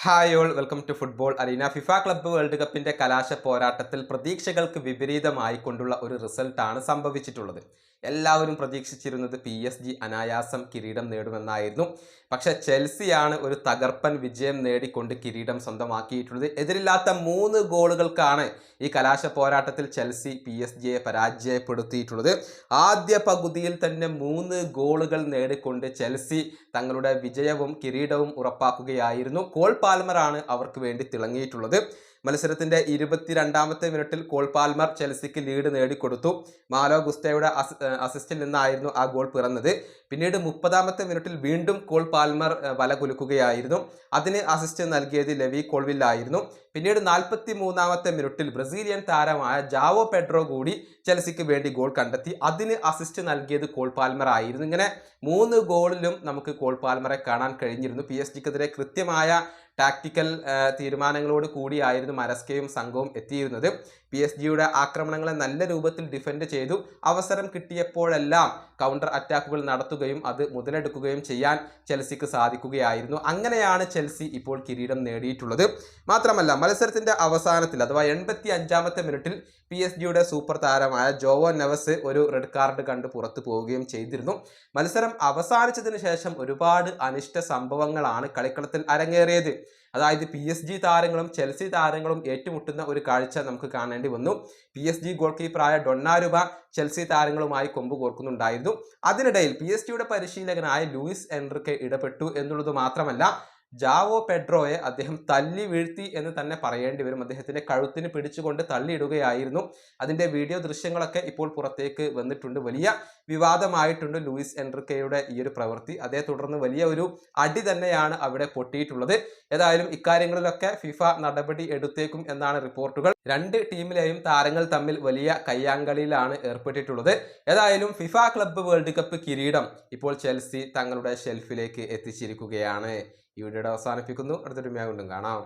Hi all welcome to football arena. FIFA club world കപ്പിന്റെ കലാശ പോരാട്ടത്തിൽ പ്രതീക്ഷകൾക്ക് വിപരീതമായിക്കൊണ്ടുള്ള ഒരു റിസൾട്ടാണ് സംഭവിച്ചിട്ടുള്ളത്. എല്ലാവരും പ്രതീക്ഷിച്ചിരുന്നത് PSG അനായാസം കിരീടം നേടുമെന്നായിരുന്നു. പക്ഷെ ചെൽസിയാണ് ഒരു തകർപ്പൻ വിജയം നേടിക്കൊണ്ട് കിരീടം സ്വന്തമാക്കിയിട്ടുള്ളത്. എതിരില്ലാത്ത 3 ഗോളുകൾക്കാണ് ഈ കലാശ പോരാട്ടത്തിൽ ചെൽസി PSG പരാജയപ്പെടുത്തിയിട്ടുള്ളത്. ആദ്യ പകുതിയിൽ തന്നെ 3 ഗോളുകൾ നേടിക്കൊണ്ട് ചെൽസി തങ്ങളുടെ വിജയവും കിരീടവും ഉറപ്പാക്കുകയായിരുന്നു. കോൾ പാൽമറാണ് അവർക്ക് വേണ്ടി തിളങ്ങിയിട്ടുള്ളത്. മത്സരത്തിന്റെ 22ാമത്തെ മിനിറ്റിൽ കോൾ പാൽമർ ചെൽസിക്ക് ലീഡ് നേടിക്കൊടുത്തു. മാലോ ഗുസ്തയുടെ അസിസ്റ്റിൽ നിന്നായിരുന്നു ആ ഗോൾ പിറന്നത്. പിന്നീട് 30ാമത്തെ മിനിറ്റിൽ വീണ്ടും കോൾ പാൽമർ വല കുലുക്കുകയായിരുന്നു. അതിന് അസിസ്റ്റ് നൽകിയത് ലെവി കോൾവില്ലായിരുന്നു. പിന്നീട് 43ാമത്തെ മിനിറ്റിൽ ബ്രസീലിയൻ താരമായ ജാവോ പെഡ്രോ കൂടി ചെൽസിക്ക് വേണ്ടി ഗോൾ കണ്ടെത്തി. അതിന് അസിസ്റ്റ് നൽകിയത് കോൾ പാൽമർ ആയിരുന്നു. ഇങ്ങനെ 3 ഗോളിലും നമുക്ക് കോൾ പാൽമറെ കാണാൻ കഴിഞ്ഞിരുന്നു. PSG-ക്കെതിരെ കൃത്യമായ ടാക്ടിക്കൽ തീരുമാനങ്ങളോട് കൂടിയായിരുന്നു മരസ്കയും സംഘവും എത്തിയിരുന്നത്. PSG-യുടെ ആക്രമണങ്ങളെ നല്ല രൂപത്തിൽ ഡിഫെൻഡ് ചെയ്തു. അവസരം കിട്ടിയപ്പോഴെല്ലാം കൗണ്ടർ അറ്റാക്കുകൾ നടത്തുകയും അത് മുതലെടുക്കുകയും ചെയ്യാൻ ചെൽസിക്ക് സാധിക്കുകയായിരുന്നു. അങ്ങനെയാണ് ചെൽസി ഇപ്പോൾ കിരീടം നേടിയിട്ടുള്ളത്. മാത്രമല്ല, മത്സരത്തിന്റെ അവസാനത്തിൽ അഥവാ 85ാമത്തെ മിനിറ്റിൽ PSG-യുടെ സൂപ്പർ താരമായ ജോവോ നെവസ് ഒരു റെഡ് കാർഡ് കണ്ട് പുറത്തു പോവുകയും ചെയ്തിരുന്നു. മത്സരം അവസാനിച്ചതിന് ശേഷം ഒരുപാട് അനിഷ്ട സംഭവങ്ങളാണ് കളിക്കളത്തിൽ അരങ്ങേറിയത്. അതായത് PSG താരങ്ങളും ചെൽസി താരങ്ങളും ഏറ്റുമുട്ടുന്ന ഒരു കാഴ്ച നമുക്ക് കാണേണ്ടി വന്നു. PSG ഗോൾ കീപ്പറായ ഡൊണ്ണാരുമ ചെൽസി താരങ്ങളുമായി കൊമ്പ് കോർക്കുന്നുണ്ടായിരുന്നു. അതിനിടയിൽ PSG-യുടെ പരിശീലകനായ ലൂയിസ് എൻറിക്കെ ഇടപെട്ടു എന്നുള്ളത് മാത്രമല്ല, ജാവോ പെഡ്രോയെ അദ്ദേഹം തല്ലി വീഴ്ത്തി എന്ന് തന്നെ പറയേണ്ടി വരും. അദ്ദേഹത്തിന്റെ കഴുത്തിന് പിടിച്ചുകൊണ്ട് തള്ളിയിടുകയായിരുന്നു. അതിന്റെ വീഡിയോ ദൃശ്യങ്ങളൊക്കെ ഇപ്പോൾ പുറത്തേക്ക് വന്നിട്ടുണ്ട്. വലിയ വിവാദമായിട്ടുണ്ട് ലൂയിസ് എൻറിക്കയുടെ ഈ ഒരു പ്രവൃത്തി. അതേ തുടർന്ന് വലിയ ഒരു അടി തന്നെയാണ് അവിടെ പൊട്ടിയിട്ടുള്ളത്. ഏതായാലും ഇക്കാര്യങ്ങളിലൊക്കെ ഫിഫ നടപടി എടുത്തേക്കും എന്നാണ് റിപ്പോർട്ടുകൾ. 2 ടീമിലെയും താരങ്ങൾ തമ്മിൽ വലിയ കയ്യാങ്കളിയിലാണ് ഏർപ്പെട്ടിട്ടുള്ളത്. ഏതായാലും ഫിഫ ക്ലബ്ബ് വേൾഡ് കപ്പ് കിരീടം ഇപ്പോൾ ചെൽസി തങ്ങളുടെ ഷെൽഫിലേക്ക് എത്തിച്ചിരിക്കുകയാണ്. ഈ വീഡിയോയുടെ അവസാനിപ്പിക്കുന്നു. അടുത്തൊരു വീഡിയോ കൊണ്ടും കാണാം.